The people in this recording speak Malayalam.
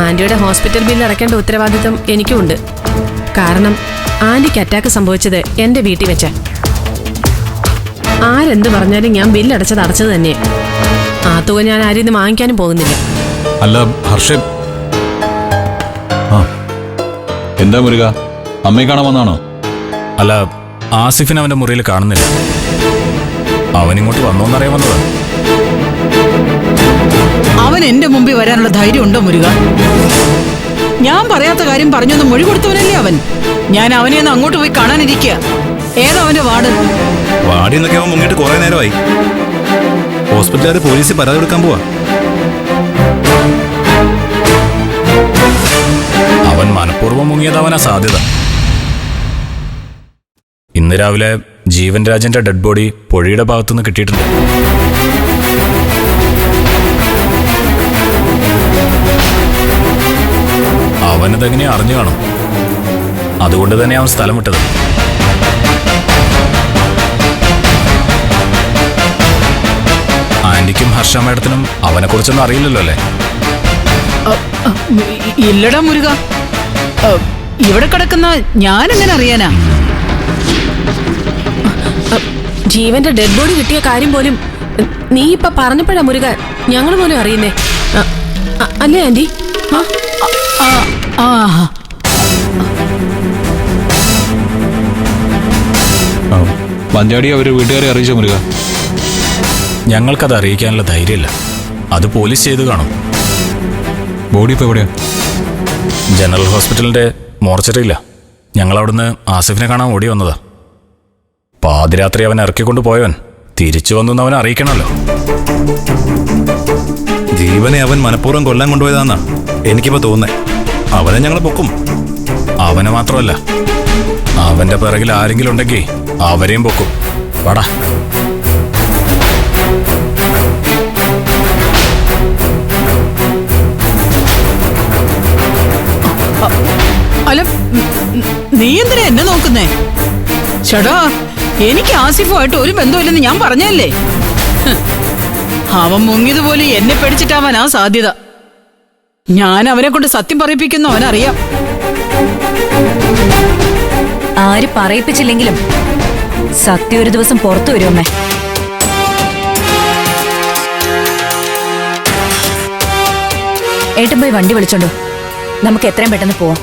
ആന്റിയുടെ ഹോസ്പിറ്റൽ ബില്ല് അടയ്ക്കേണ്ട ഉത്തരവാദിത്തം എനിക്കുമുണ്ട്. കാരണം ആന്റിക്ക് അറ്റാക്ക് സംഭവിച്ചത് എന്റെ വീട്ടിൽ വെച്ച. ആരെന്ത് പറഞ്ഞാലും ഞാൻ ബില്ല് അടച്ചത് തന്നെ. ആ തുക ഞാൻ ആരിൽ നിന്ന് വാങ്ങിക്കാനും പോകുന്നില്ല. അല്ല ഹർഷ, എന്താ മുരുക, അമ്മയെ കാണാൻ വന്നാണോ? അല്ല, ആസിഫിനെ അവന്റെ മുറിയിൽ കാണുന്നില്ല. അവനിങ്ങോട്ട് വന്നോന്നറിയാൻ വന്നതാ. അവൻ എന്റെ മുമ്പിൽ വരാനുള്ള ധൈര്യം ഉണ്ടോ മുരുക? ഞാൻ പറയാത്ത കാര്യം പറഞ്ഞൊന്ന് മൊഴി കൊടുത്തവനല്ലേ അവൻ. ഞാൻ അവനെ ഒന്ന് അങ്ങോട്ട് പോയി കാണാനിരിക്കുക. ഏതോ അവന്റെ വാർഡ്. വാടി എന്നൊക്കെ അവൻ മുങ്ങിട്ട് കുറെ നേരമായി. ഹോസ്പിറ്റലുകാർ പോലീസിൽ പരാതി കൊടുക്കാൻ പോവാ. അവൻ മനഃപൂർവ്വം മുങ്ങിയതാവനാ സാധ്യത. ഇന്ന് രാവിലെ ജീവൻ രാജന്റെ ഡെഡ് ബോഡി പുഴയുടെ ഭാഗത്തുനിന്ന് കിട്ടിയിട്ടുണ്ട്. അവനതെങ്ങനെ അറിഞ്ഞു കാണും. അതുകൊണ്ട് തന്നെ അവൻ സ്ഥലം വിട്ടത്. ആന്റിക്കും ഹർഷ മേഡത്തിനും അവനെ കുറിച്ചൊന്നും അറിയില്ലല്ലോ അല്ലേ? ഇല്ലടാ മുരുക, ഇവിടെ കിടക്കുന്ന ഞാൻ എങ്ങനെ അറിയാനാ? ജീവന്റെ ഡെഡ് ബോഡി കിട്ടിയ കാര്യം പോലും നീ ഇപ്പൊ പറഞ്ഞപ്പോഴാ മുരുക ഞങ്ങൾ പോലും അറിയുന്നേ. അല്ലേ ആന്റി? മഞ്ചാടി അവര് വീട്ടുകാരെ അറിയിച്ച മുരുക? ഞങ്ങൾക്കത് അറിയിക്കാനുള്ള ധൈര്യമില്ല. അത് പോലീസ് ചെയ്ത് കാണും. ബോഡി ഇപ്പൊ എവിടെയാ? ജനറൽ ഹോസ്പിറ്റലിന്റെ മോർച്ചറിയില്ല. ഞങ്ങൾ അവിടുന്ന് ആസിഫിനെ കാണാൻ ഓടി വന്നതാ. പാതിരാത്രി അവൻ ഇറക്കിക്കൊണ്ട് പോയവൻ തിരിച്ചു വന്നു അവനെ അറിയിക്കണമല്ലോ. ജീവനെ അവൻ മനഃപൂർവ്വം കൊല്ലാൻ കൊണ്ടുപോയതാന്നാ എനിക്കിപ്പോ തോന്നേ. അവനെ ഞങ്ങൾ പൊക്കും. അവനെ മാത്രമല്ല, അവന്റെ പിറകിൽ ആരെങ്കിലും ഉണ്ടെങ്കിൽ അവരെയും പൊക്കും. വാടാ. അല്ല, നീ എന്തിനാ എന്നെ നോക്കുന്നേ? ചേട്ടാ, എനിക്ക് ആസിഫുമായിട്ട് ഒരു ബന്ധമില്ലെന്ന് ഞാൻ പറഞ്ഞല്ലേ. അവൻ മുങ്ങിയതുപോലെ എന്നെ പേടിച്ചിട്ടാവാനാ സാധ്യത. ഞാൻ അവനെ കൊണ്ട് സത്യം പറയിപ്പിക്കുന്നു അവനറിയാം. ആര് പറയിപ്പിച്ചില്ലെങ്കിലും സത്യം ഒരു ദിവസം പുറത്തു വരുമേ. ഏട്ടൻ പോയി വണ്ടി വിളിച്ചോണ്ടോ, നമുക്ക് എത്രയും പെട്ടെന്ന് പോവാം.